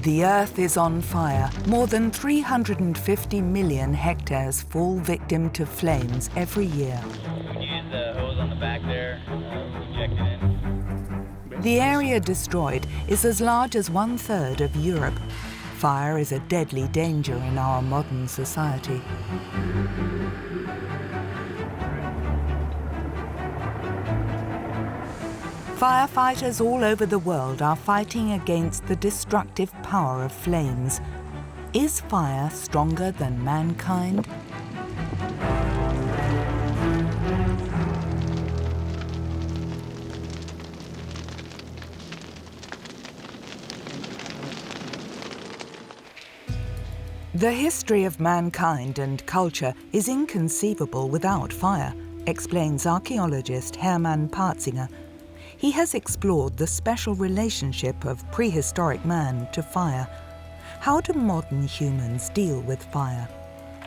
The Earth is on fire. More than 350 million hectares fall victim to flames every year. Use the hose on the back there, inject it in. The area destroyed is as large as 1/3 of Europe. Fire is a deadly danger in our modern society. Firefighters all over the world are fighting against the destructive power of flames. Is fire stronger than mankind? The history of mankind and culture is inconceivable without fire, explains archaeologist Hermann Partzinger. He has explored the special relationship of prehistoric man to fire. How do modern humans deal with fire?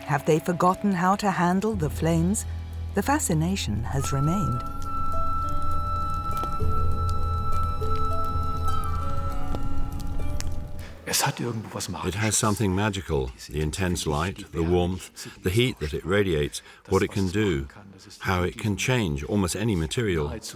Have they forgotten how to handle the flames? The fascination has remained. It has something magical, the intense light, the warmth, the heat that it radiates, what it can do, how it can change almost any material. It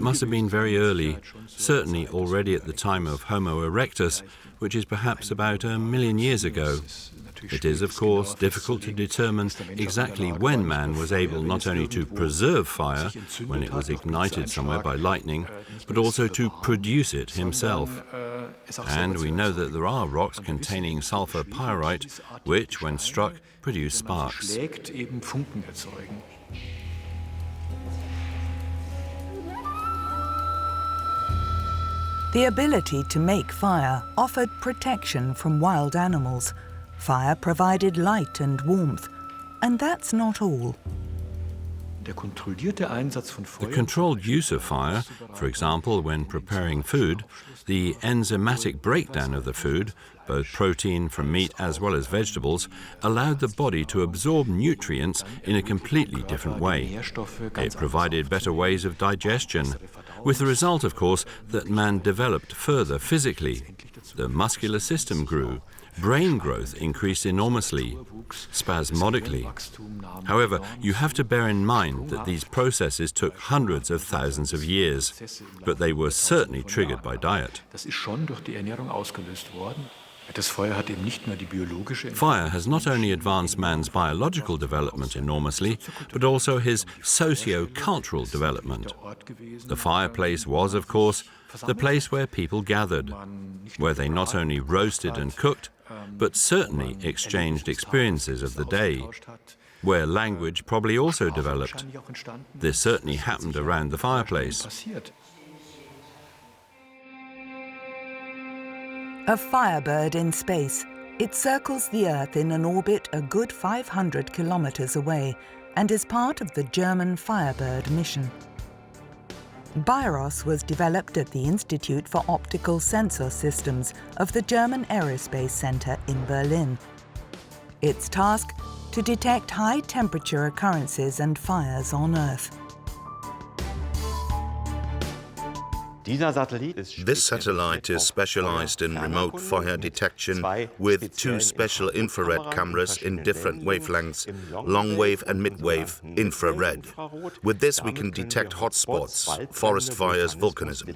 must have been very early, certainly already at the time of Homo erectus, which is perhaps about 1 million years ago. It is, of course, difficult to determine exactly when man was able not only to preserve fire, when it was ignited somewhere by lightning, but also to produce it himself. And we know that there are rocks containing sulfur pyrite, which, when struck, produce sparks. The ability to make fire offered protection from wild animals. Fire provided light and warmth, and that's not all. The controlled use of fire, for example, when preparing food, the enzymatic breakdown of the food, both protein from meat as well as vegetables, allowed the body to absorb nutrients in a completely different way. It provided better ways of digestion, with the result, of course, that man developed further physically. The muscular system grew. Brain growth increased enormously, spasmodically. However, you have to bear in mind that these processes took hundreds of thousands of years, but they were certainly triggered by diet. Fire has not only advanced man's biological development enormously, but also his socio-cultural development. The fireplace was, of course, the place where people gathered, where they not only roasted and cooked, but certainly exchanged experiences of the day, where language probably also developed. This certainly happened around the fireplace. A Firebird in space. It circles the Earth in an orbit a good 500 kilometers away and is part of the German Firebird mission. BIROS was developed at the Institute for Optical Sensor Systems of the German Aerospace Center in Berlin. Its task: to detect high-temperature occurrences and fires on Earth. This satellite is specialized in remote fire detection with 2 special infrared cameras in different wavelengths, long wave and mid-wave infrared. With this we can detect hotspots, forest fires, volcanism.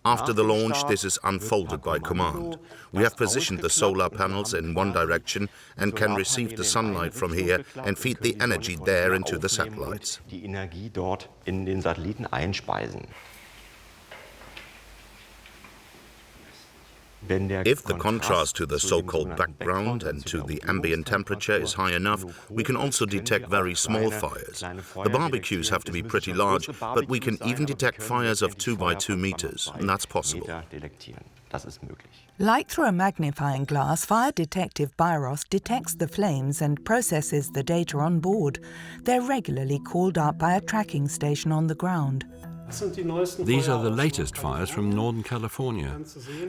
After the launch, this is unfolded by command. We have positioned the solar panels in one direction and can receive the sunlight from here and feed the energy there into the satellites. If the contrast to the so-called background and to the ambient temperature is high enough, we can also detect very small fires. The barbecues have to be pretty large, but we can even detect fires of 2 by 2 meters, and that's possible. Like through a magnifying glass, fire detective BIROS detects the flames and processes the data on board. They're regularly called up by a tracking station on the ground. These are the latest fires from Northern California.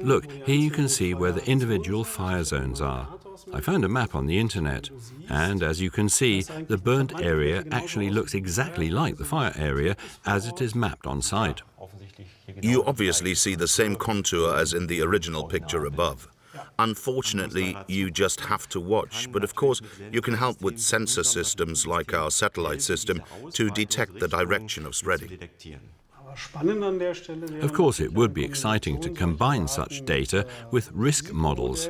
Look, here you can see where the individual fire zones are. I found a map on the internet, and as you can see, the burnt area actually looks exactly like the fire area as it is mapped on site. You obviously see the same contour as in the original picture above. Unfortunately, you just have to watch, but of course you can help with sensor systems like our satellite system to detect the direction of spreading. Of course, it would be exciting to combine such data with risk models,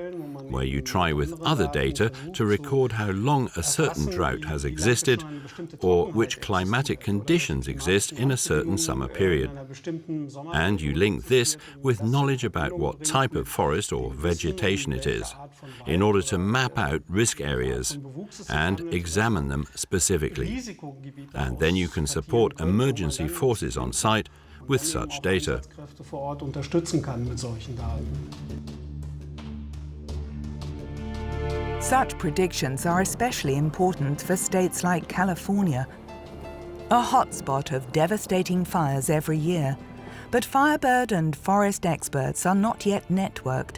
where you try with other data to record how long a certain drought has existed or which climatic conditions exist in a certain summer period. And you link this with knowledge about what type of forest or vegetation it is, in order to map out risk areas and examine them specifically. And then you can support emergency forces on site with such data. Such predictions are especially important for states like California, a hotspot of devastating fires every year. But Firebird and forest experts are not yet networked.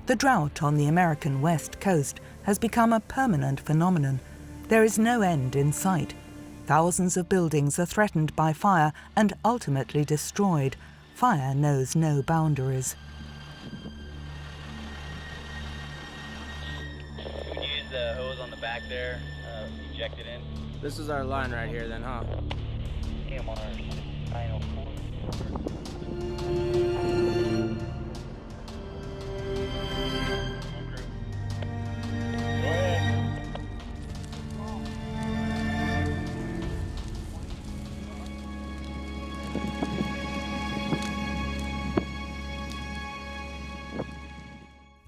The drought on the American West Coast has become a permanent phenomenon. There is no end in sight. Thousands of buildings are threatened by fire and ultimately destroyed. Fire knows no boundaries. We use the hose on the back there, eject it in. This is our line right here then, huh?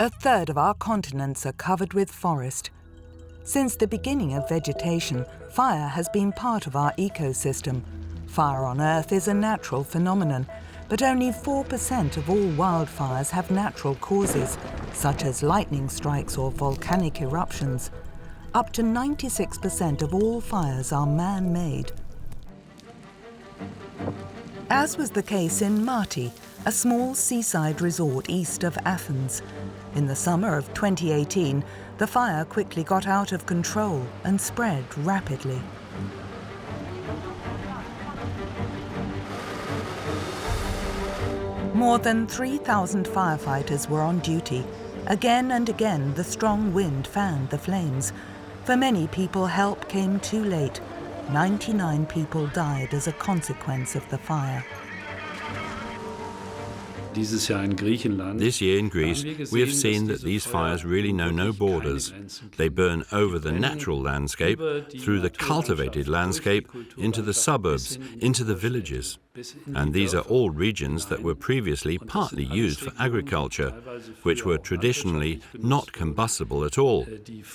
A third of our continents are covered with forest. Since the beginning of vegetation, fire has been part of our ecosystem. Fire on Earth is a natural phenomenon, but only 4% of all wildfires have natural causes, such as lightning strikes or volcanic eruptions. Up to 96% of all fires are man-made. As was the case in Marti, a small seaside resort east of Athens. In the summer of 2018, the fire quickly got out of control and spread rapidly. More than 3,000 firefighters were on duty. Again and again, the strong wind fanned the flames. For many people, help came too late. 99 people died as a consequence of the fire. This year in Greece, we have seen that these fires really know no borders. They burn over the natural landscape, through the cultivated landscape, into the suburbs, into the villages. And these are all regions that were previously partly used for agriculture, which were traditionally not combustible at all,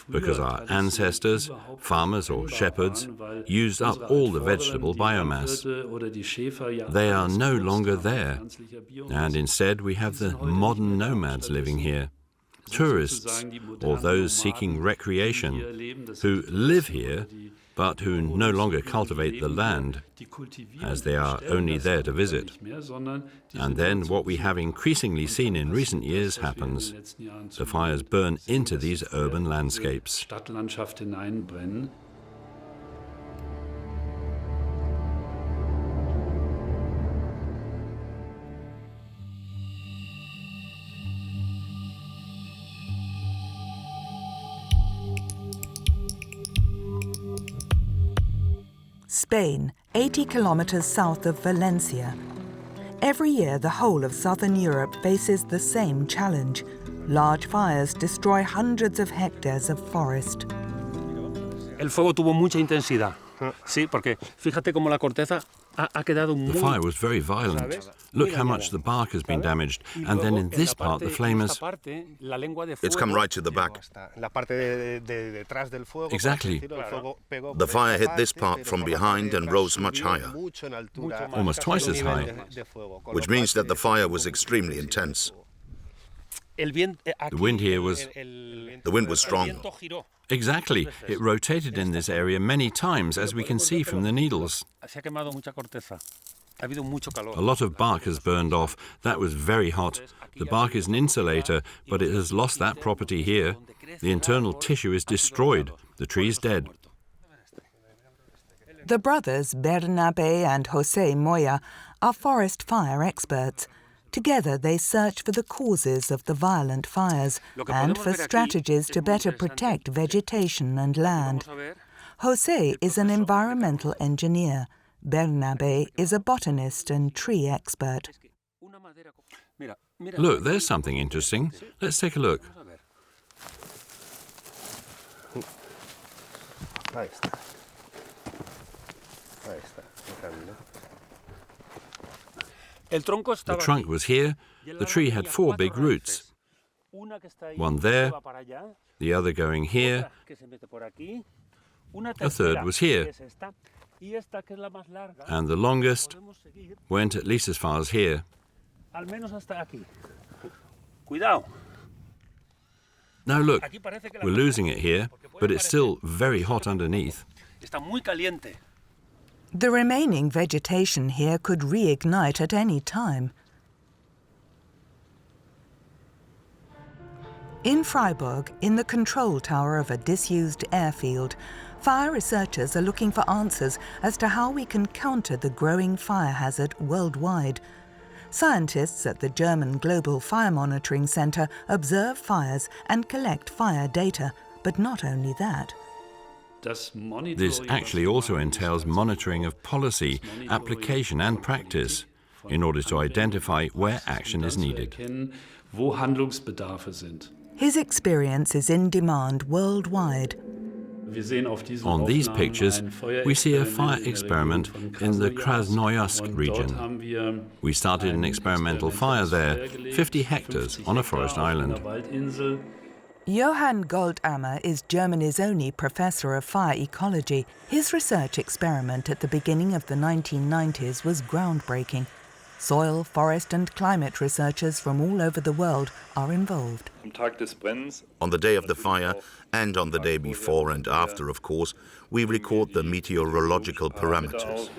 because our ancestors, farmers or shepherds, used up all the vegetable biomass. They are no longer there, and instead we have the modern nomads living here. Tourists, or those seeking recreation, who live here but who no longer cultivate the land, as they are only there to visit. And then what we have increasingly seen in recent years happens. The fires burn into these urban landscapes. Spain, 80 kilometers south of Valencia. Every year, the whole of southern Europe faces the same challenge. Large fires destroy hundreds of hectares of forest. El fuego tuvo mucha intensidad. Sí, porque fíjate cómo la corteza ha quedado muy... The fire was very violent. Look how much the bark has been damaged, and then in this part the flame has... It's come right to the back. Exactly. The fire hit this part from behind and rose much higher, Almost twice as high. which means that the fire was extremely intense. The wind here was... The wind was strong. Exactly. It rotated in this area many times, as we can see from the needles. Ha habido mucho calor. A lot of bark has burned off. That was very hot. The bark is an insulator, but it has lost that property here. The internal tissue is destroyed. The tree is dead. The brothers Bernabe and José Moya are forest fire experts. Together they search for the causes of the violent fires and for strategies to better protect vegetation and land. José is an environmental engineer. Bernabe is a botanist and tree expert. Look, there's something interesting. Let's take a look. The trunk was here. The tree had 4 big roots. One there, the other going here, a third was here, and the longest went at least as far as here. Now look, we're losing it here, but it's still very hot underneath. The remaining vegetation here could reignite at any time. In Freiburg, in the control tower of a disused airfield, fire researchers are looking for answers as to how we can counter the growing fire hazard worldwide. Scientists at the German Global Fire Monitoring Center observe fires and collect fire data, but not only that. This actually also entails monitoring of policy, application and practice in order to identify where action is needed. His experience is in demand worldwide. On these pictures, we see a fire experiment in the Krasnoyarsk region. We started an experimental fire there, 50 hectares on a forest island. Johann Goldammer is Germany's only professor of fire ecology. His research experiment at the beginning of the 1990s was groundbreaking. Soil, forest and climate researchers from all over the world are involved. On the day of the fire, and on the day before and after, of course, we record the meteorological parameters.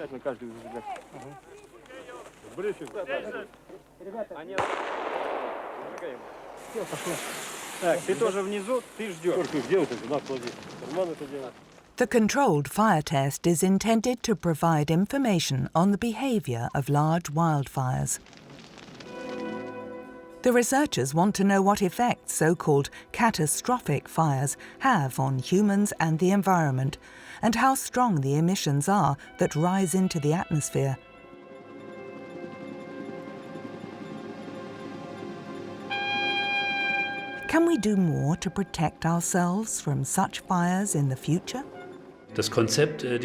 The controlled fire test is intended to provide information on the behavior of large wildfires. The researchers want to know what effects so-called catastrophic fires have on humans and the environment, and how strong the emissions are that rise into the atmosphere. Can we do more to protect ourselves from such fires in the future? The concept of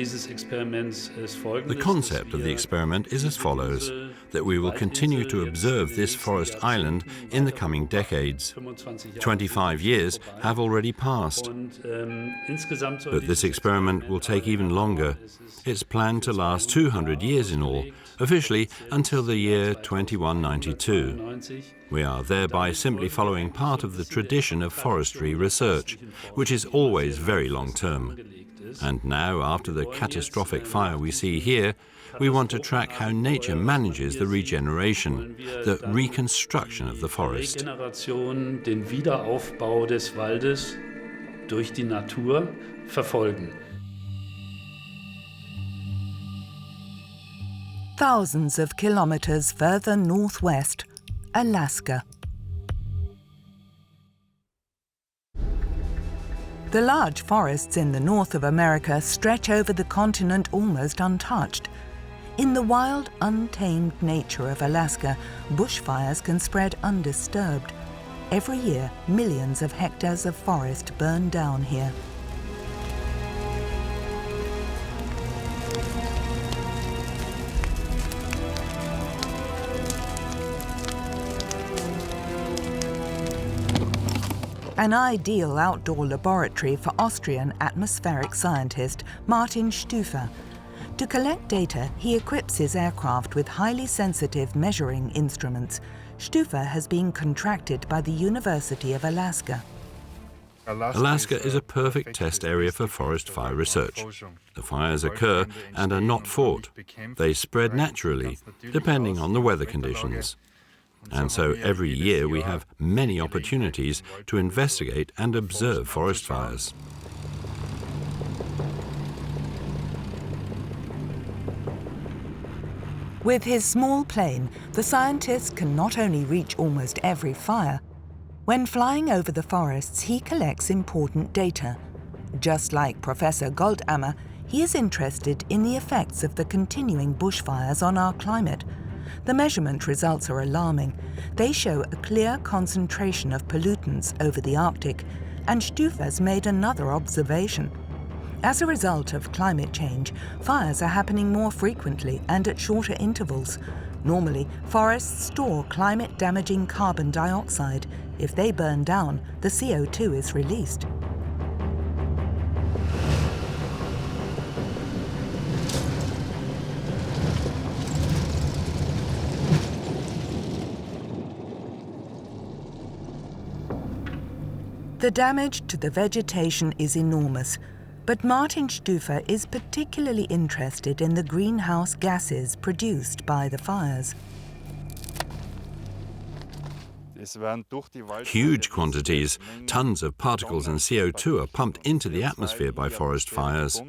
the experiment is as follows, that we will continue to observe this forest island in the coming decades. 25 years have already passed, but this experiment will take even longer. It's planned to last 200 years in all, officially until the year 2192. We are thereby simply following part of the tradition of forestry research, which is always very long-term. And now, after the catastrophic fire we see here, we want to track how nature manages the regeneration, the reconstruction of the forest. Den Wiederaufbau des Waldes durch die Natur verfolgen. Thousands of kilometers further northwest, Alaska. The large forests in the north of America stretch over the continent almost untouched. In the wild, untamed nature of Alaska, bushfires can spread undisturbed. Every year, millions of hectares of forest burn down here. An ideal outdoor laboratory for Austrian atmospheric scientist Martin Stüfer. To collect data, he equips his aircraft with highly sensitive measuring instruments. Stüfer has been contracted by the University of Alaska. Alaska is a perfect test area for forest fire research. The fires occur and are not fought. They spread naturally, depending on the weather conditions. And so every year we have many opportunities to investigate and observe forest fires. With his small plane, the scientist can not only reach almost every fire. When flying over the forests, he collects important data. Just like Professor Goldammer, he is interested in the effects of the continuing bushfires on our climate. The measurement results are alarming. They show a clear concentration of pollutants over the Arctic, and Stufer's made another observation. As a result of climate change, fires are happening more frequently and at shorter intervals. Normally, forests store climate-damaging carbon dioxide. If they burn down, the CO2 is released. The damage to the vegetation is enormous, but Martin Stufer is particularly interested in the greenhouse gases produced by the fires. Huge quantities, tons of particles and CO2 are pumped into the atmosphere by forest fires.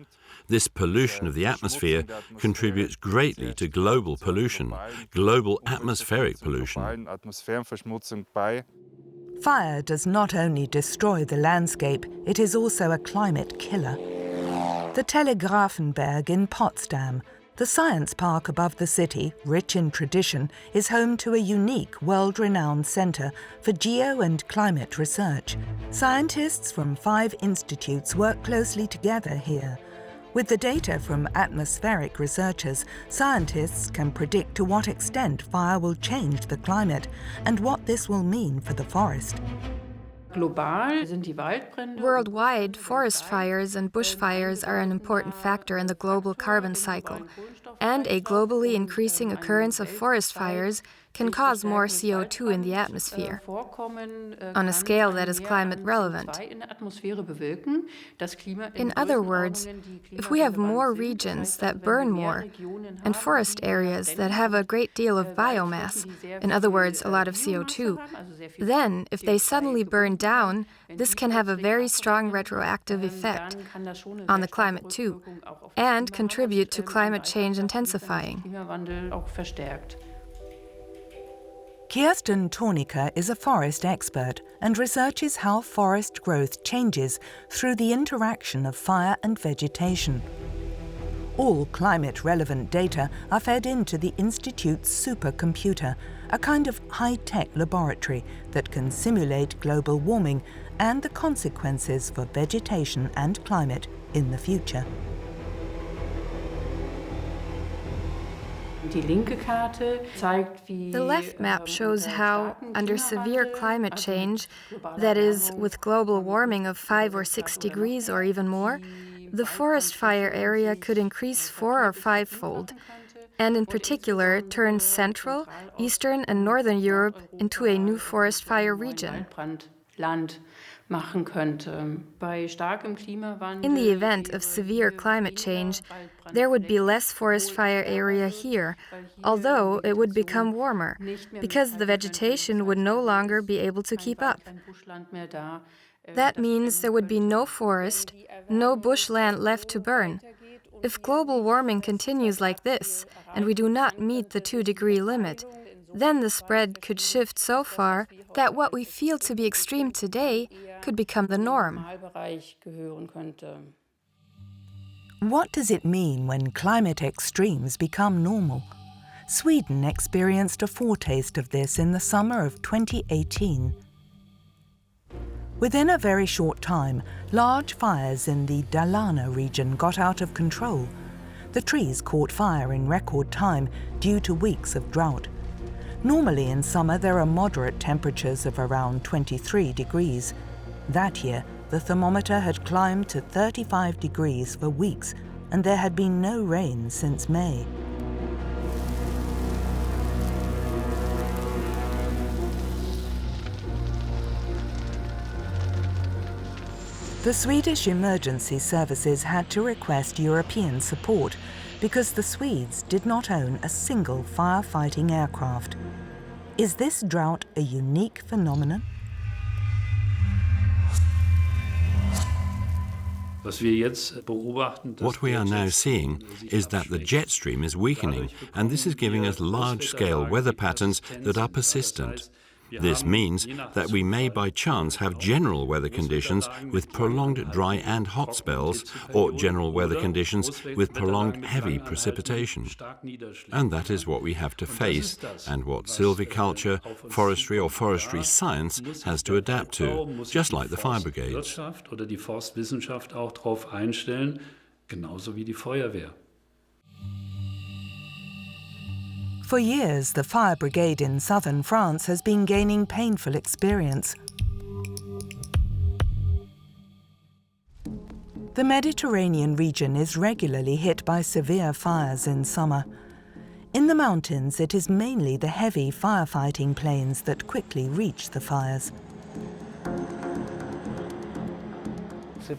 This pollution of the atmosphere contributes greatly to global pollution, global atmospheric pollution. Fire does not only destroy the landscape, it is also a climate killer. The Telegrafenberg in Potsdam, the science park above the city, rich in tradition, is home to a unique, world-renowned centre for geo and climate research. Scientists from 5 institutes work closely together here. With the data from atmospheric researchers, scientists can predict to what extent fire will change the climate and what this will mean for the forest. Worldwide, forest fires and bushfires are an important factor in the global carbon cycle, and a globally increasing occurrence of forest fires can cause more CO2 in the atmosphere, on a scale that is climate relevant. In other words, if we have more regions that burn more, and forest areas that have a great deal of biomass, in other words, a lot of CO2, then if they suddenly burn down, this can have a very strong retroactive effect on the climate too, and contribute to climate change intensifying. Kirsten Torniker is a forest expert and researches how forest growth changes through the interaction of fire and vegetation. All climate-relevant data are fed into the Institute's supercomputer, a kind of high-tech laboratory that can simulate global warming and the consequences for vegetation and climate in the future. The left map shows how, under severe climate change, that is, with global warming of 5 or 6 degrees or even more, the forest fire area could increase 4 or 5-fold, and in particular turn Central, Eastern and Northern Europe into a new forest fire region. In the event of severe climate change, there would be less forest fire area here, although it would become warmer, because the vegetation would no longer be able to keep up. That means there would be no forest, no bushland left to burn. If global warming continues like this, and we do not meet the 2-degree limit, then the spread could shift so far that what we feel to be extreme today could become the norm. What does it mean when climate extremes become normal? Sweden experienced a foretaste of this in the summer of 2018. Within a very short time, large fires in the Dalarna region got out of control. The trees caught fire in record time due to weeks of drought. Normally in summer there are moderate temperatures of around 23 degrees. That year, the thermometer had climbed to 35 degrees for weeks, and there had been no rain since May. The Swedish emergency services had to request European support because the Swedes did not own a single firefighting aircraft. Is this drought a unique phenomenon? What we are now seeing is that the jet stream is weakening, and this is giving us large-scale weather patterns that are persistent. This means that we may by chance have general weather conditions with prolonged dry and hot spells, or general weather conditions with prolonged heavy precipitation. And that is what we have to face, and what silviculture, forestry or forestry science has to adapt to, just like the fire brigades. For years, the fire brigade in southern France has been gaining painful experience. The Mediterranean region is regularly hit by severe fires in summer. In the mountains, it is mainly the heavy firefighting planes that quickly reach the fires.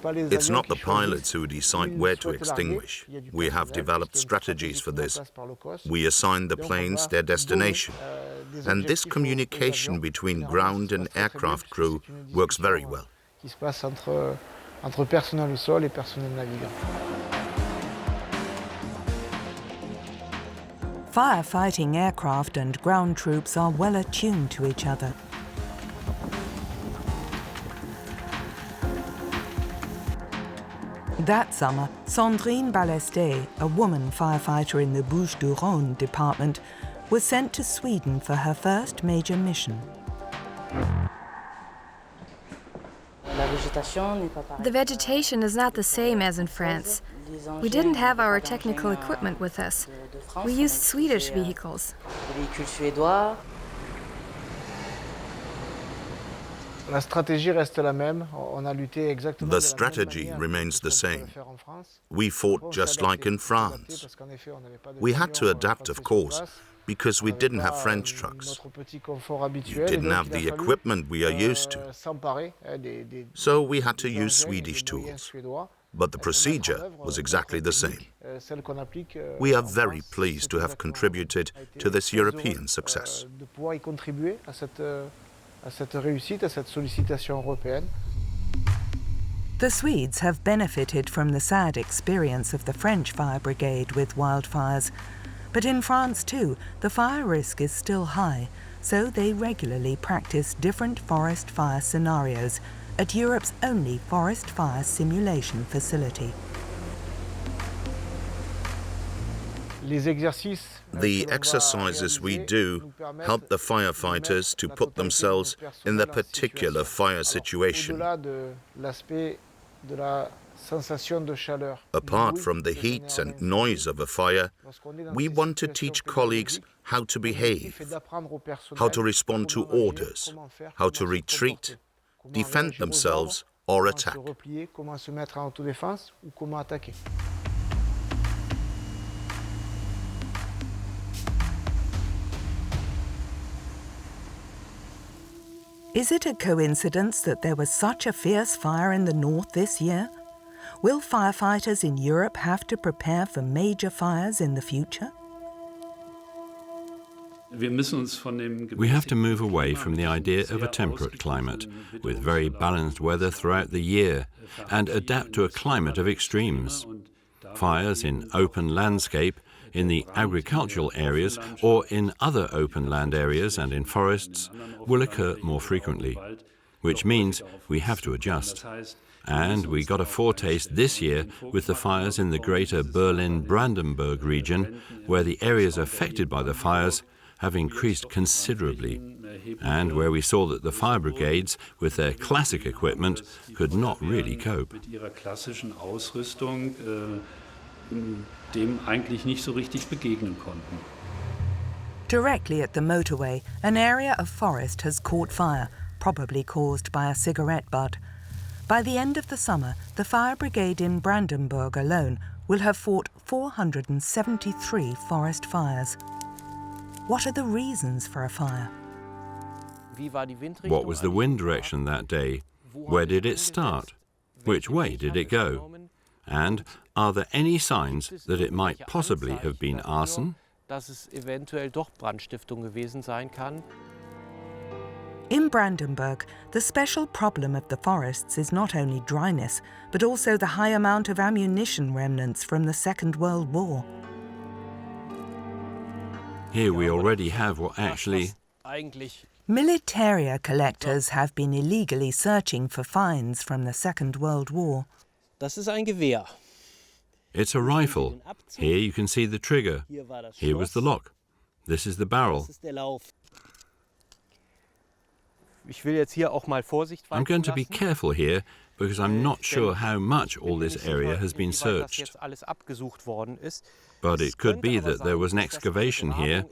It's not the pilots who decide where to extinguish. We have developed strategies for this. We assign the planes their destination. And this communication between ground and aircraft crew works very well. Firefighting aircraft and ground troops are well attuned to each other. That summer, Sandrine Ballesté, a woman firefighter in the Bouches-du-Rhône department, was sent to Sweden for her first major mission. The vegetation is not the same as in France. We didn't have our technical equipment with us. We used Swedish vehicles. The strategy remains the same. We fought just like in France. We had to adapt, of course, because we didn't have French trucks. You didn't have the equipment we are used to. So we had to use Swedish tools. But the procedure was exactly the same. We are very pleased to have contributed to this European success. The Swedes have benefited from the sad experience of the French fire brigade with wildfires. But in France too, the fire risk is still high, so they regularly practice different forest fire scenarios at Europe's only forest fire simulation facility. The exercises we do help the firefighters to put themselves in their particular fire situation. Apart from the heat and noise of a fire, we want to teach colleagues how to behave, how to respond to orders, how to retreat, defend themselves or attack. Is it a coincidence that there was such a fierce fire in the north this year? Will firefighters in Europe have to prepare for major fires in the future? We have to move away from the idea of a temperate climate, with very balanced weather throughout the year, and adapt to a climate of extremes. Fires in open landscape, in the agricultural areas, or in other open land areas and in forests, will occur more frequently, which means we have to adjust. And we got a foretaste this year with the fires in the greater Berlin-Brandenburg region, where the areas affected by the fires have increased considerably, and where we saw that the fire brigades, with their classic equipment, could not really cope. Dem eigentlich nicht so richtig begegnen konnten. Directly at the motorway, an area of forest has caught fire, probably caused by a cigarette butt. By the end of the summer, the fire brigade in Brandenburg alone will have fought 473 forest fires. What are the reasons for a fire? What was the wind direction that day? Where did it start? Which way did it go? And are there any signs that it might possibly have been arson? In Brandenburg, the special problem of the forests is not only dryness, but also the high amount of ammunition remnants from the Second World War. Here we already have what actually... Militaria collectors have been illegally searching for finds from the Second World War. It's a rifle. Here you can see the trigger. Here was the lock. This is the barrel. I'm going to be careful here because I'm not sure how much all this area has been searched. But it could be that there was an excavation here,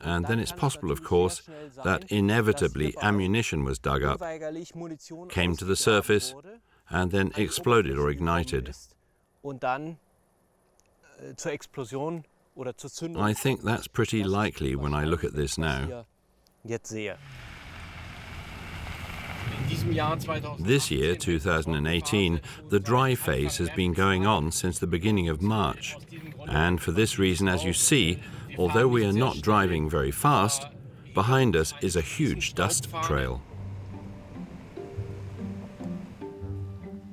and then it's possible, of course, that inevitably ammunition was dug up, came to the surface, and then exploded or ignited. I think that's pretty likely when I look at this now. This year, 2018, the dry phase has been going on since the beginning of March. And for this reason, as you see, although we are not driving very fast, behind us is a huge dust trail.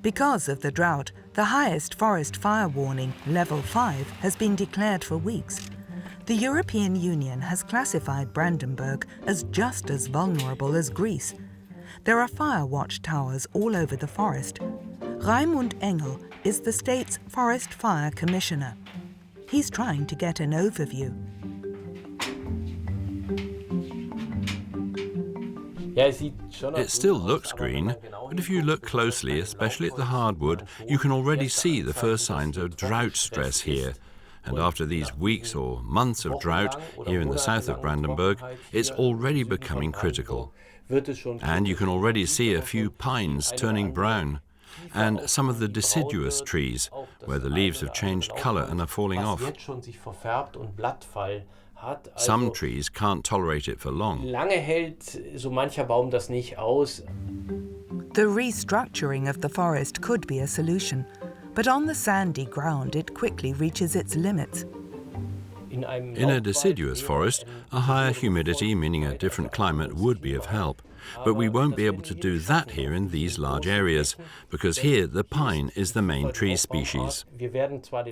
Because of the drought, the highest forest fire warning, level 5, has been declared for weeks. The European Union has classified Brandenburg as just as vulnerable as Greece. There are fire watch towers all over the forest. Raimund Engel is the state's Forest Fire Commissioner. He's trying to get an overview. It still looks green, but if you look closely, especially at the hardwood, you can already see the first signs of drought stress here. And after these weeks or months of drought here in the south of Brandenburg, it's already becoming critical. And you can already see a few pines turning brown, and some of the deciduous trees, where the leaves have changed color and are falling off. Some trees can't tolerate it for long. The restructuring of the forest could be a solution, but on the sandy ground it quickly reaches its limits. In a deciduous forest, a higher humidity, meaning a different climate, would be of help. But we won't be able to do that here in these large areas, because here the pine is the main tree species.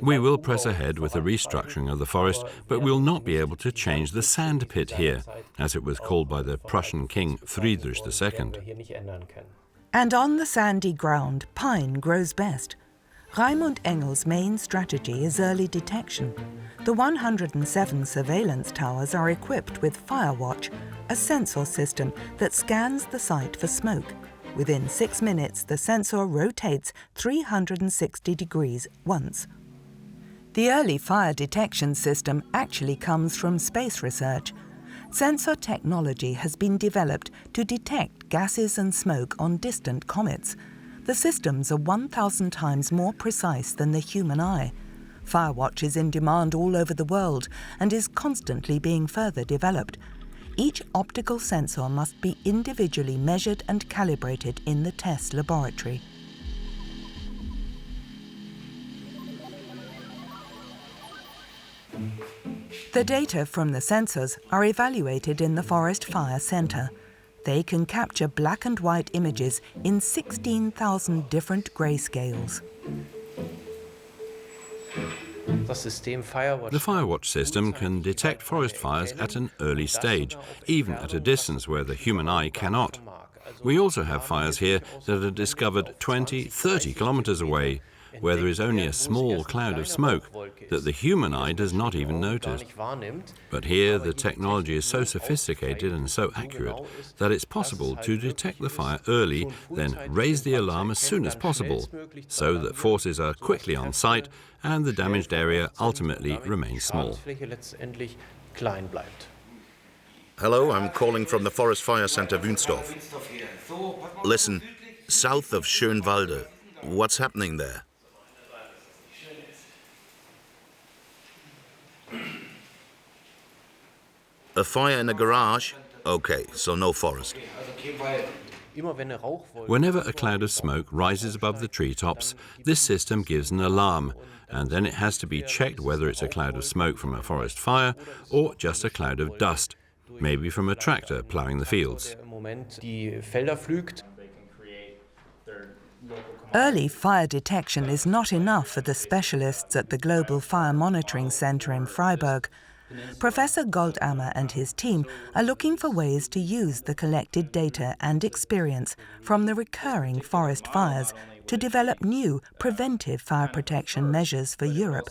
We will press ahead with the restructuring of the forest, but we'll not be able to change the sand pit here, as it was called by the Prussian king Friedrich II. And on the sandy ground, pine grows best. Raimund Engel's main strategy is early detection. The 107 surveillance towers are equipped with Firewatch, a sensor system that scans the site for smoke. Within 6 minutes, the sensor rotates 360 degrees once. The early fire detection system actually comes from space research. Sensor technology has been developed to detect gases and smoke on distant comets. The systems are 1,000 times more precise than the human eye. Firewatch is in demand all over the world and is constantly being further developed. Each optical sensor must be individually measured and calibrated in the test laboratory. The data from the sensors are evaluated in the Forest Fire Center. They can capture black and white images in 16,000 different grayscales. The Firewatch system can detect forest fires at an early stage, even at a distance where the human eye cannot. We also have fires here that are discovered 20, 30 kilometers away, where there is only a small cloud of smoke that the human eye does not even notice. But here the technology is so sophisticated and so accurate that it's possible to detect the fire early, then raise the alarm as soon as possible, so that forces are quickly on site and the damaged area ultimately remains small. Hello, I'm calling from the Forest Fire Center Wünsdorf. Listen, south of Schönwalde, what's happening there? A fire in a garage? Okay, so no forest. Whenever a cloud of smoke rises above the treetops, this system gives an alarm, and then it has to be checked whether it's a cloud of smoke from a forest fire or just a cloud of dust, maybe from a tractor ploughing the fields. Early fire detection is not enough for the specialists at the Global Fire Monitoring Center in Freiburg. Professor Goldammer and his team are looking for ways to use the collected data and experience from the recurring forest fires to develop new preventive fire protection measures for Europe.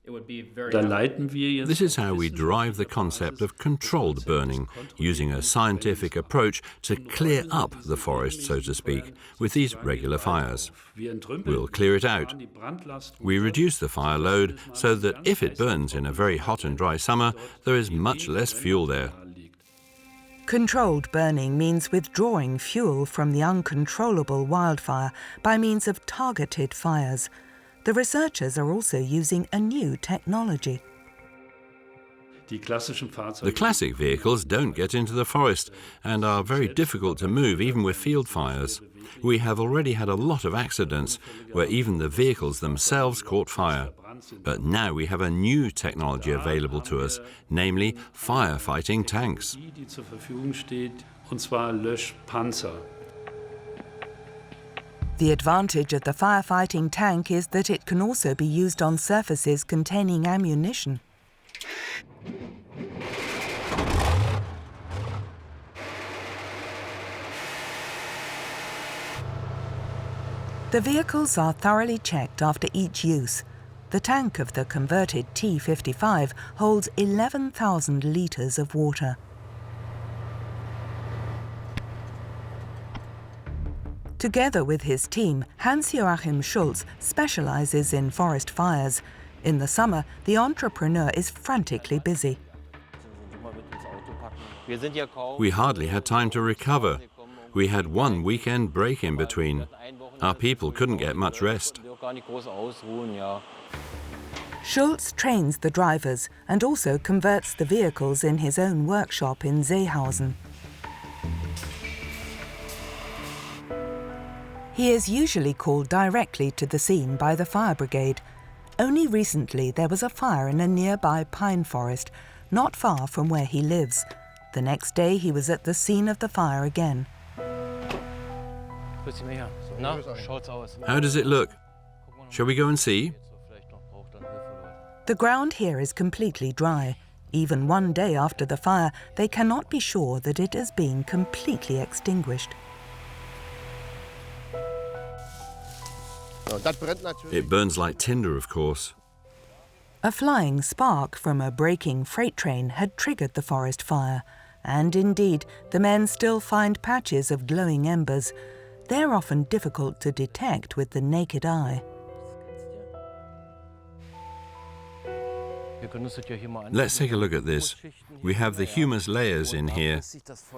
This is how we derive the concept of controlled burning, using a scientific approach to clear up the forest, so to speak, with these regular fires. We'll clear it out. We reduce the fire load so that if it burns in a very hot and dry summer, there is much less fuel there. Controlled burning means withdrawing fuel from the uncontrollable wildfire by means of targeted fires. The researchers are also using a new technology. The classic vehicles don't get into the forest and are very difficult to move even with field fires. We have already had a lot of accidents where even the vehicles themselves caught fire. But now we have a new technology available to us, namely firefighting tanks. The advantage of the firefighting tank is that it can also be used on surfaces containing ammunition. The vehicles are thoroughly checked after each use. The tank of the converted T55 holds 11,000 litres of water. Together with his team, Hans-Joachim Schulz specializes in forest fires. In the summer, the entrepreneur is frantically busy. We hardly had time to recover. We had one weekend break in between. Our people couldn't get much rest. Schulz trains the drivers and also converts the vehicles in his own workshop in Seehausen. He is usually called directly to the scene by the fire brigade. Only recently there was a fire in a nearby pine forest, not far from where he lives. The next day he was at the scene of the fire again. How does it look? Shall we go and see? The ground here is completely dry. Even one day after the fire, they cannot be sure that it has been completely extinguished. It burns like tinder, of course. A flying spark from a braking freight train had triggered the forest fire, and indeed, the men still find patches of glowing embers. They're often difficult to detect with the naked eye. Let's take a look at this. We have the humus layers in here,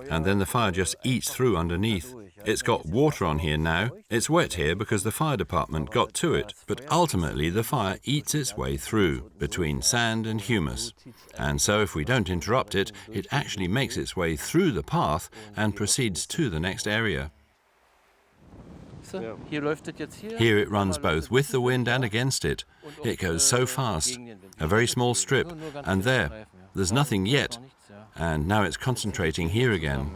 and then the fire just eats through underneath. It's got water on here now. It's wet here because the fire department got to it, but ultimately the fire eats its way through between sand and humus. And so if we don't interrupt it, it actually makes its way through the path and proceeds to the next area. Here it runs both with the wind and against it. It goes so fast. A very small strip, and there's nothing yet. And now it's concentrating here again.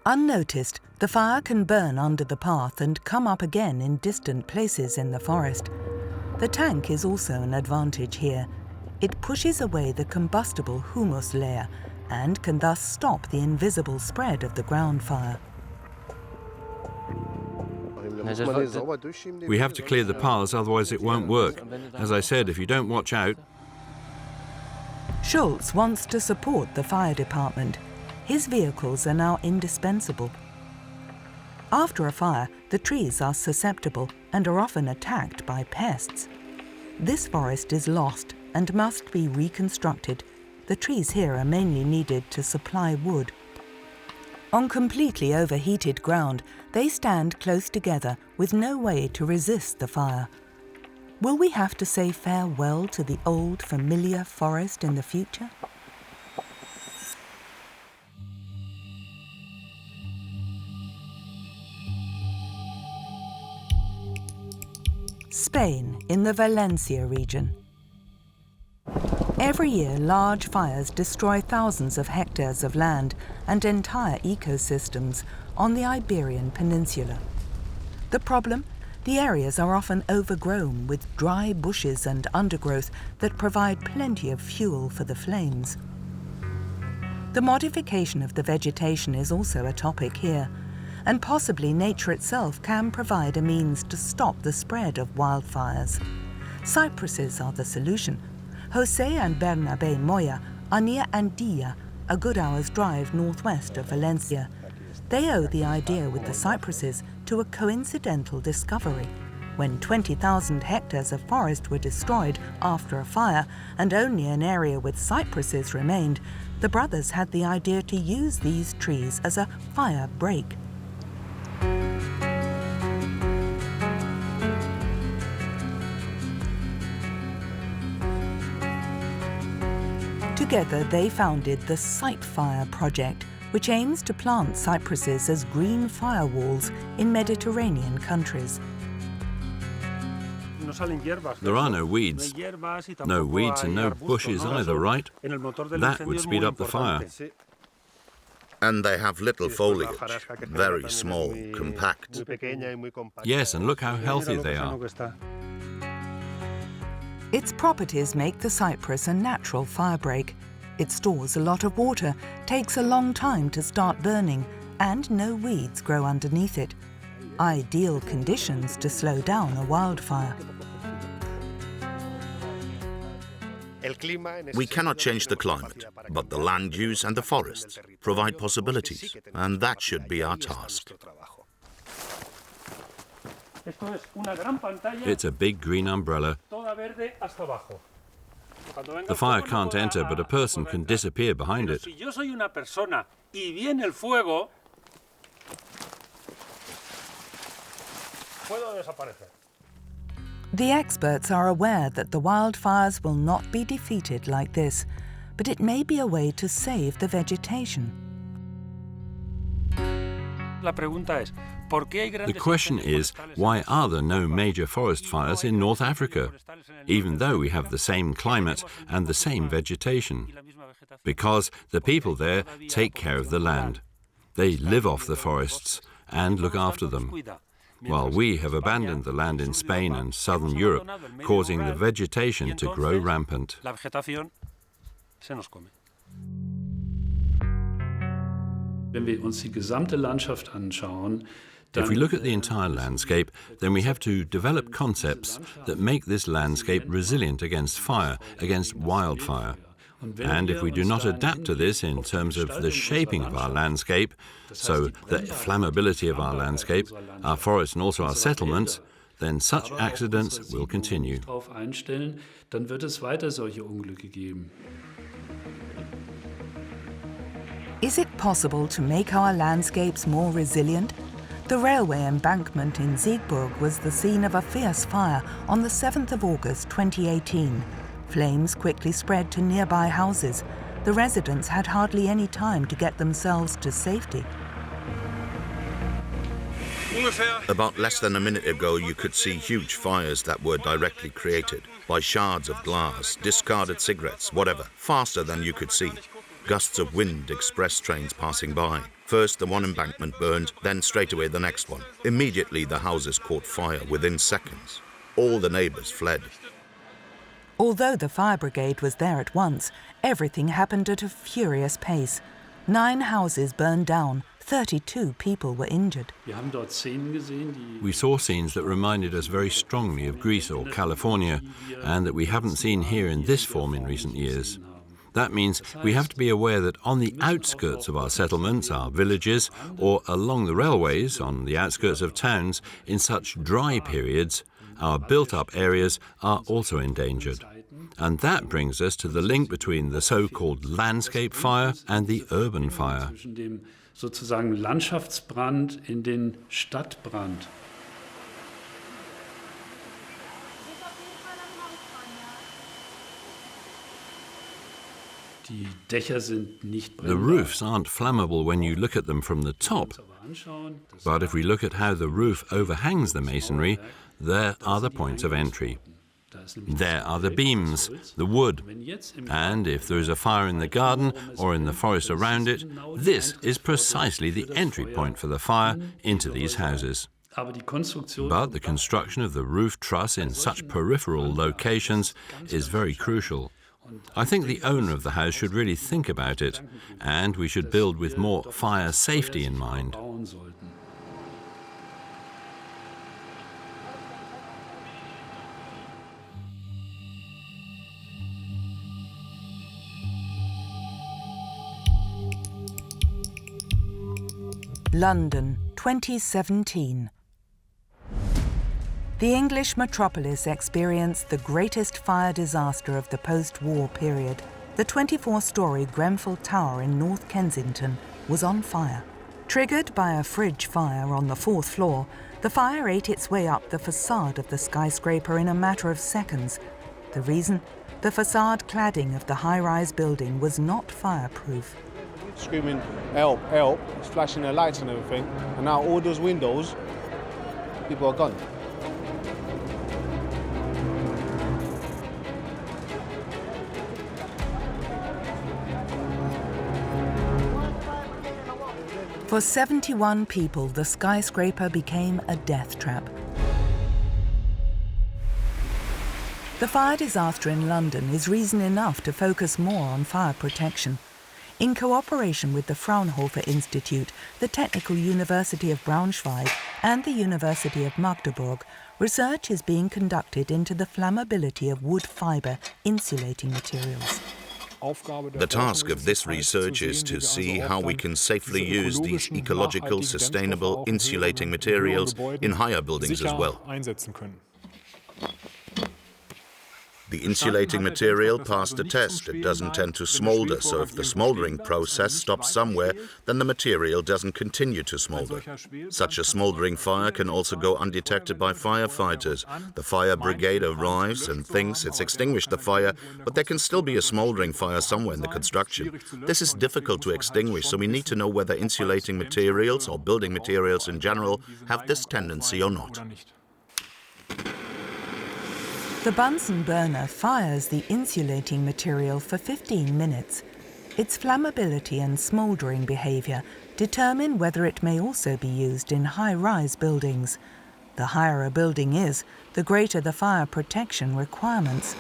Unnoticed, the fire can burn under the path and come up again in distant places in the forest. The tank is also an advantage here. It pushes away the combustible humus layer and can thus stop the invisible spread of the ground fire. We have to clear the paths, otherwise it won't work. As I said, if you don't watch out... Schulz wants to support the fire department. His vehicles are now indispensable. After a fire, the trees are susceptible and are often attacked by pests. This forest is lost and must be reconstructed. The trees here are mainly needed to supply wood. On completely overheated ground, they stand close together with no way to resist the fire. Will we have to say farewell to the old, familiar forest in the future? Spain, in the Valencia region. Every year, large fires destroy thousands of hectares of land and entire ecosystems on the Iberian Peninsula. The problem? The areas are often overgrown with dry bushes and undergrowth that provide plenty of fuel for the flames. The modification of the vegetation is also a topic here, and possibly nature itself can provide a means to stop the spread of wildfires. Cypresses are the solution. Jose and Bernabé Moya are near Andilla, a good hour's drive northwest of Valencia. They owe the idea with the cypresses to a coincidental discovery. When 20,000 hectares of forest were destroyed after a fire and only an area with cypresses remained, the brothers had the idea to use these trees as a fire break. Together they founded the Cypfire project, which aims to plant cypresses as green firewalls in Mediterranean countries. There are no weeds. No weeds and no bushes either, right? That would speed up the fire. And they have little foliage, very small, compact. Yes, and look how healthy they are. Its properties make the cypress a natural firebreak. It stores a lot of water, takes a long time to start burning, and no weeds grow underneath it. Ideal conditions to slow down a wildfire. We cannot change the climate, but the land use and the forests provide possibilities, and that should be our task. It's a big green umbrella. The fire can't enter, but a person can disappear behind it. The experts are aware that the wildfires will not be defeated like this, but it may be a way to save the vegetation. The question is, why are there no major forest fires in North Africa, even though we have the same climate and the same vegetation? Because the people there take care of the land. They live off the forests and look after them, while we have abandoned the land in Spain and southern Europe, causing the vegetation to grow rampant. If we look at the entire landscape, then we have to develop concepts that make this landscape resilient against fire, against wildfire. And if we do not adapt to this in terms of the shaping of our landscape, so the flammability of our landscape, our forests and also our settlements, then such accidents will continue. Is it possible to make our landscapes more resilient? The railway embankment in Siegburg was the scene of a fierce fire on the 7th of August 2018. Flames quickly spread to nearby houses. The residents had hardly any time to get themselves to safety. About less than a minute ago, you could see huge fires that were directly created by shards of glass, discarded cigarettes, whatever, faster than you could see. Gusts of wind, express trains passing by. First the one embankment burned, then straight away the next one. Immediately the houses caught fire within seconds. All the neighbours fled. Although the fire brigade was there at once, everything happened at a furious pace. 9 houses burned down, 32 people were injured. We saw scenes that reminded us very strongly of Greece or California, and that we haven't seen here in this form in recent years. That means we have to be aware that on the outskirts of our settlements, our villages, or along the railways, on the outskirts of towns, in such dry periods, our built-up areas are also endangered. And that brings us to the link between the so-called landscape fire and the urban fire. Sozusagen Landschaftsbrand in den Stadtbrand. Die Dächer sind nicht The brennbar. roofs aren't flammable when you look at them from the top, but if we look at how the roof overhangs the masonry, there are the points of entry. There are the beams, the wood, and if there is a fire in the garden or in the forest around it, this is precisely the entry point for the fire into these houses. But the construction of the roof truss in such peripheral locations is very crucial. I think the owner of the house should really think about it, and we should build with more fire safety in mind. London, 2017. The English metropolis experienced the greatest fire disaster of the post-war period. The 24-storey Grenfell Tower in North Kensington was on fire. Triggered by a fridge fire on the 4th floor, the fire ate its way up the facade of the skyscraper in a matter of seconds. The reason? The facade cladding of the high-rise building was not fireproof. Screaming, help, help, it's flashing their lights and everything, and now all those windows, people are gone. For 71 people, the skyscraper became a death trap. The fire disaster in London is reason enough to focus more on fire protection. In cooperation with the Fraunhofer Institute, the Technical University of Braunschweig and the University of Magdeburg, research is being conducted into the flammability of wood fibre insulating materials. The task of this research is to see how we can safely use these ecological, sustainable, insulating materials in higher buildings as well. The insulating material passed the test. It doesn't tend to smolder, so if the smoldering process stops somewhere, then the material doesn't continue to smolder. Such a smoldering fire can also go undetected by firefighters. The fire brigade arrives and thinks it's extinguished the fire, but there can still be a smoldering fire somewhere in the construction. This is difficult to extinguish, so we need to know whether insulating materials or building materials in general have this tendency or not. The Bunsen burner fires the insulating material for 15 minutes. Its flammability and smouldering behaviour determine whether it may also be used in high-rise buildings. The higher a building is, the greater the fire protection requirements.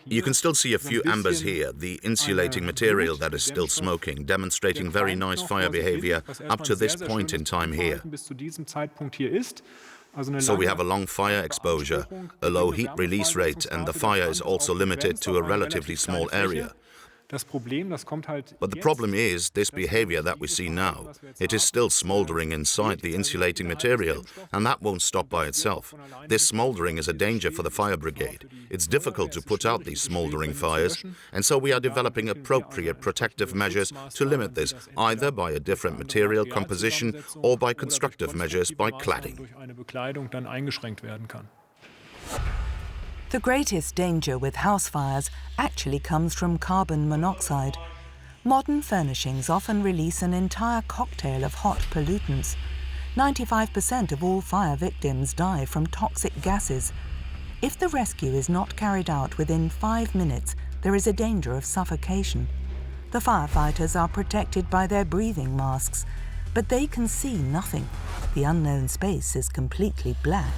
You can still see a few ambers here, the insulating material that is still smoking, demonstrating very nice fire behavior up to this point in time here. So we have a long fire exposure, a low heat release rate, and the fire is also limited to a relatively small area. But the problem is this behavior that we see now. It is still smoldering inside the insulating material, and that won't stop by itself. This smoldering is a danger for the fire brigade. It's difficult to put out these smoldering fires, and so we are developing appropriate protective measures to limit this, either by a different material composition or by constructive measures by cladding. The greatest danger with house fires actually comes from carbon monoxide. Modern furnishings often release an entire cocktail of hot pollutants. 95% of all fire victims die from toxic gases. If the rescue is not carried out within 5 minutes, there is a danger of suffocation. The firefighters are protected by their breathing masks, but they can see nothing. The unknown space is completely black.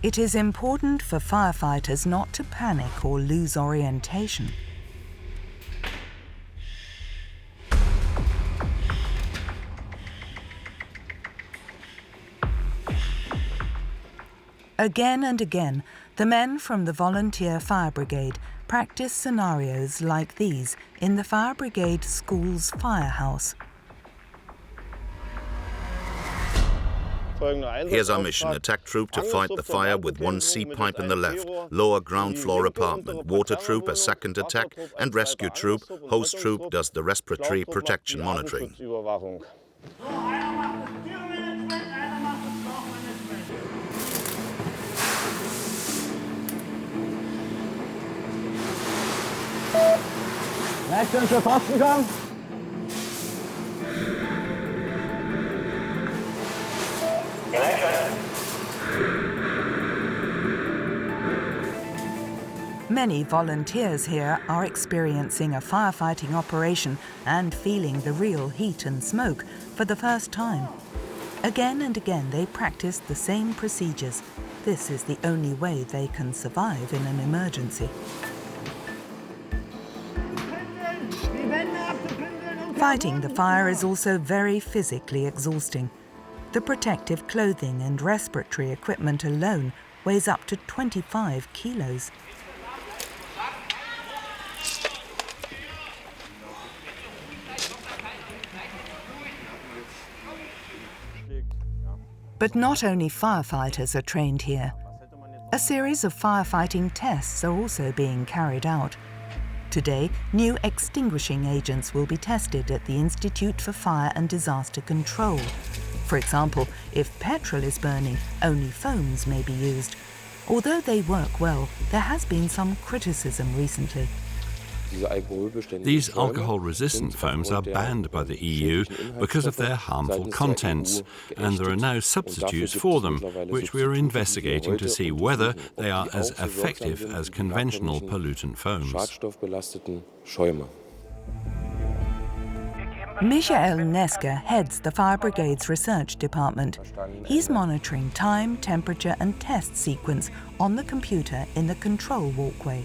It is important for firefighters not to panic or lose orientation. Again and again, the men from the volunteer fire brigade practice scenarios like these in the fire brigade school's firehouse. Here's our mission: attack troop to fight the fire with one sea pipe in the left, lower ground floor apartment, water troop a second attack, and rescue troop, host troop does the respiratory protection monitoring. Many volunteers here are experiencing a firefighting operation and feeling the real heat and smoke for the first time. Again and again they practice the same procedures. This is the only way they can survive in an emergency. Fighting the fire is also very physically exhausting. The protective clothing and respiratory equipment alone weighs up to 25 kilos. But not only firefighters are trained here. A series of firefighting tests are also being carried out. Today, new extinguishing agents will be tested at the Institute for Fire and Disaster Control. For example, if petrol is burning, only foams may be used. Although they work well, there has been some criticism recently. These alcohol-resistant foams are banned by the EU because of their harmful contents, and there are now substitutes for them, which we are investigating to see whether they are as effective as conventional pollutant foams. Michael Neske heads the Fire Brigade's research department. He's monitoring time, temperature and test sequence on the computer in the control walkway.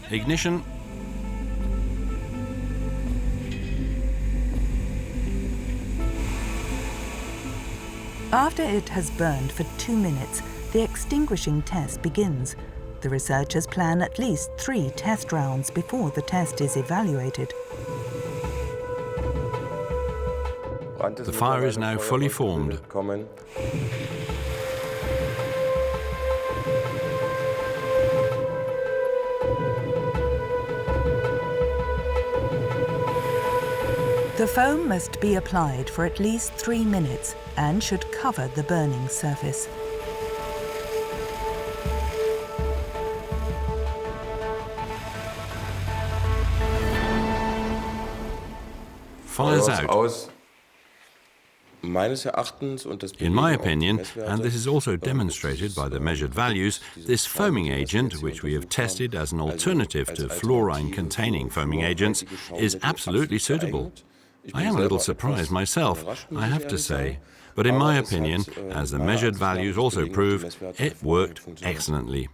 Ignition. After it has burned for 2 minutes, the extinguishing test begins. The researchers plan at least 3 test rounds before the test is evaluated. The fire is now fully formed. The foam must be applied for at least 3 minutes and should cover the burning surface. Fire's out. In my opinion, and this is also demonstrated by the measured values, this foaming agent, which we have tested as an alternative to fluorine-containing foaming agents, is absolutely suitable. I am a little surprised myself, I have to say, but in my opinion, as the measured values also prove, it worked excellently.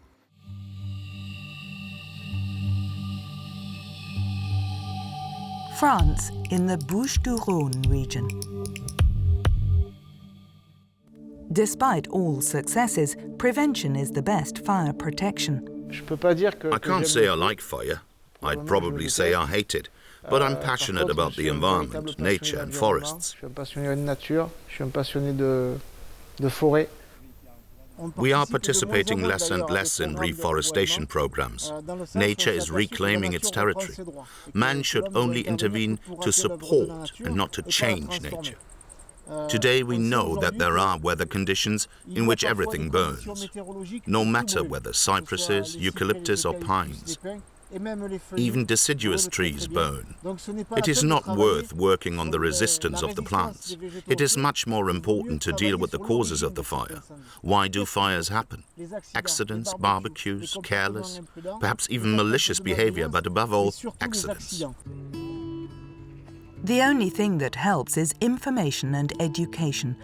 France, in the Bouches-du-Rhône region. Despite all successes, prevention is the best fire protection. I can't say I like fire. I'd probably say I hate it. But I'm passionate about the environment, nature and forests. We are participating less and less in reforestation programs. Nature is reclaiming its territory. Man should only intervene to support and not to change nature. Today we know that there are weather conditions in which everything burns, no matter whether cypresses, eucalyptus or pines. Even deciduous trees burn. It is not worth working on the resistance of the plants. It is much more important to deal with the causes of the fire. Why do fires happen? Accidents, barbecues, careless, perhaps even malicious behavior, but above all, accidents. The only thing that helps is information and education.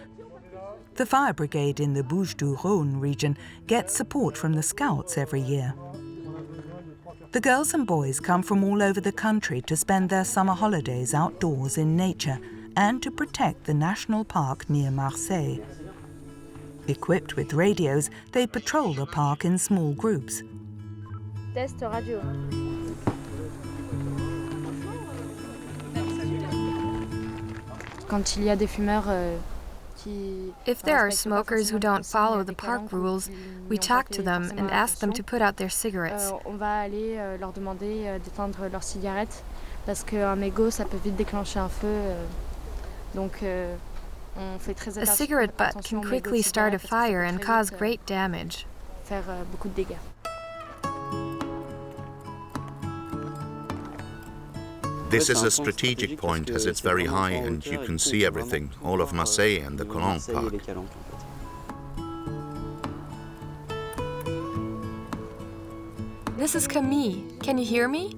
The Fire Brigade in the Bouches-du-Rhône region gets support from the Scouts every year. The girls and boys come from all over the country to spend their summer holidays outdoors in nature and to protect the national park near Marseille. Equipped with radios, they patrol the park in small groups. Test radio. Quand il y a des fumeurs If there are smokers who don't follow the park rules, we talk to them and ask them to put out their cigarettes. On va aller leur demander d'éteindre leurs cigarettes parce qu'un mégot, ça peut vite déclencher un feu. Donc, on fait très attention. A cigarette butt can quickly start a fire and cause great damage. Faire beaucoup de dégâts. This is a strategic point as it's very high and you can see everything, all of Marseille and the Colomb Park. This is Camille. Can you hear me?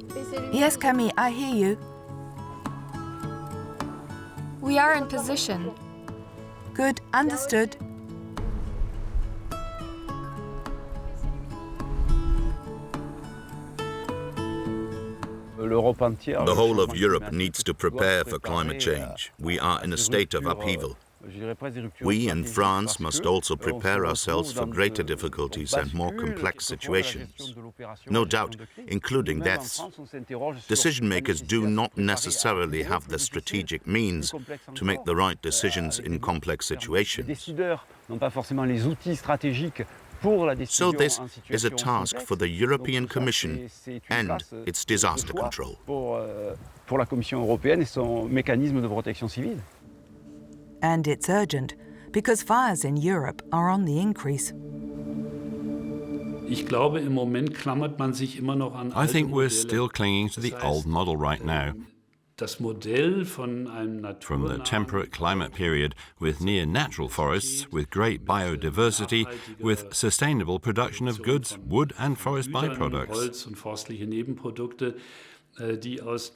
Yes, Camille, I hear you. We are in position. Good, understood. The whole of Europe needs to prepare for climate change. We are in a state of upheaval. We in France must also prepare ourselves for greater difficulties and more complex situations. No doubt, including deaths. Decision makers do not necessarily have the strategic means to make the right decisions in complex situations. So this is a task for the European Commission and its disaster control. And it's urgent, because fires in Europe are on the increase. I think we're still clinging to the old model right now. From the temperate climate period with near-natural forests, with great biodiversity, with sustainable production of goods, wood and forest byproducts.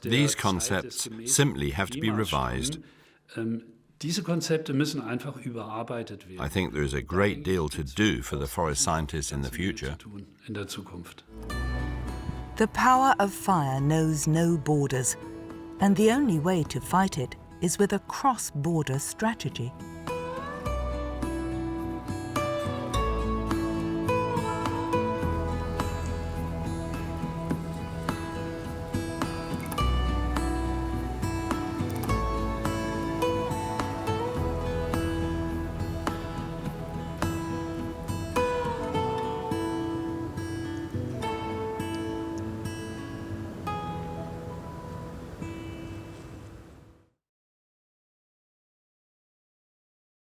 These concepts simply have to be revised. I think there is a great deal to do for the forest scientists in the future. The power of fire knows no borders, and the only way to fight it is with a cross-border strategy.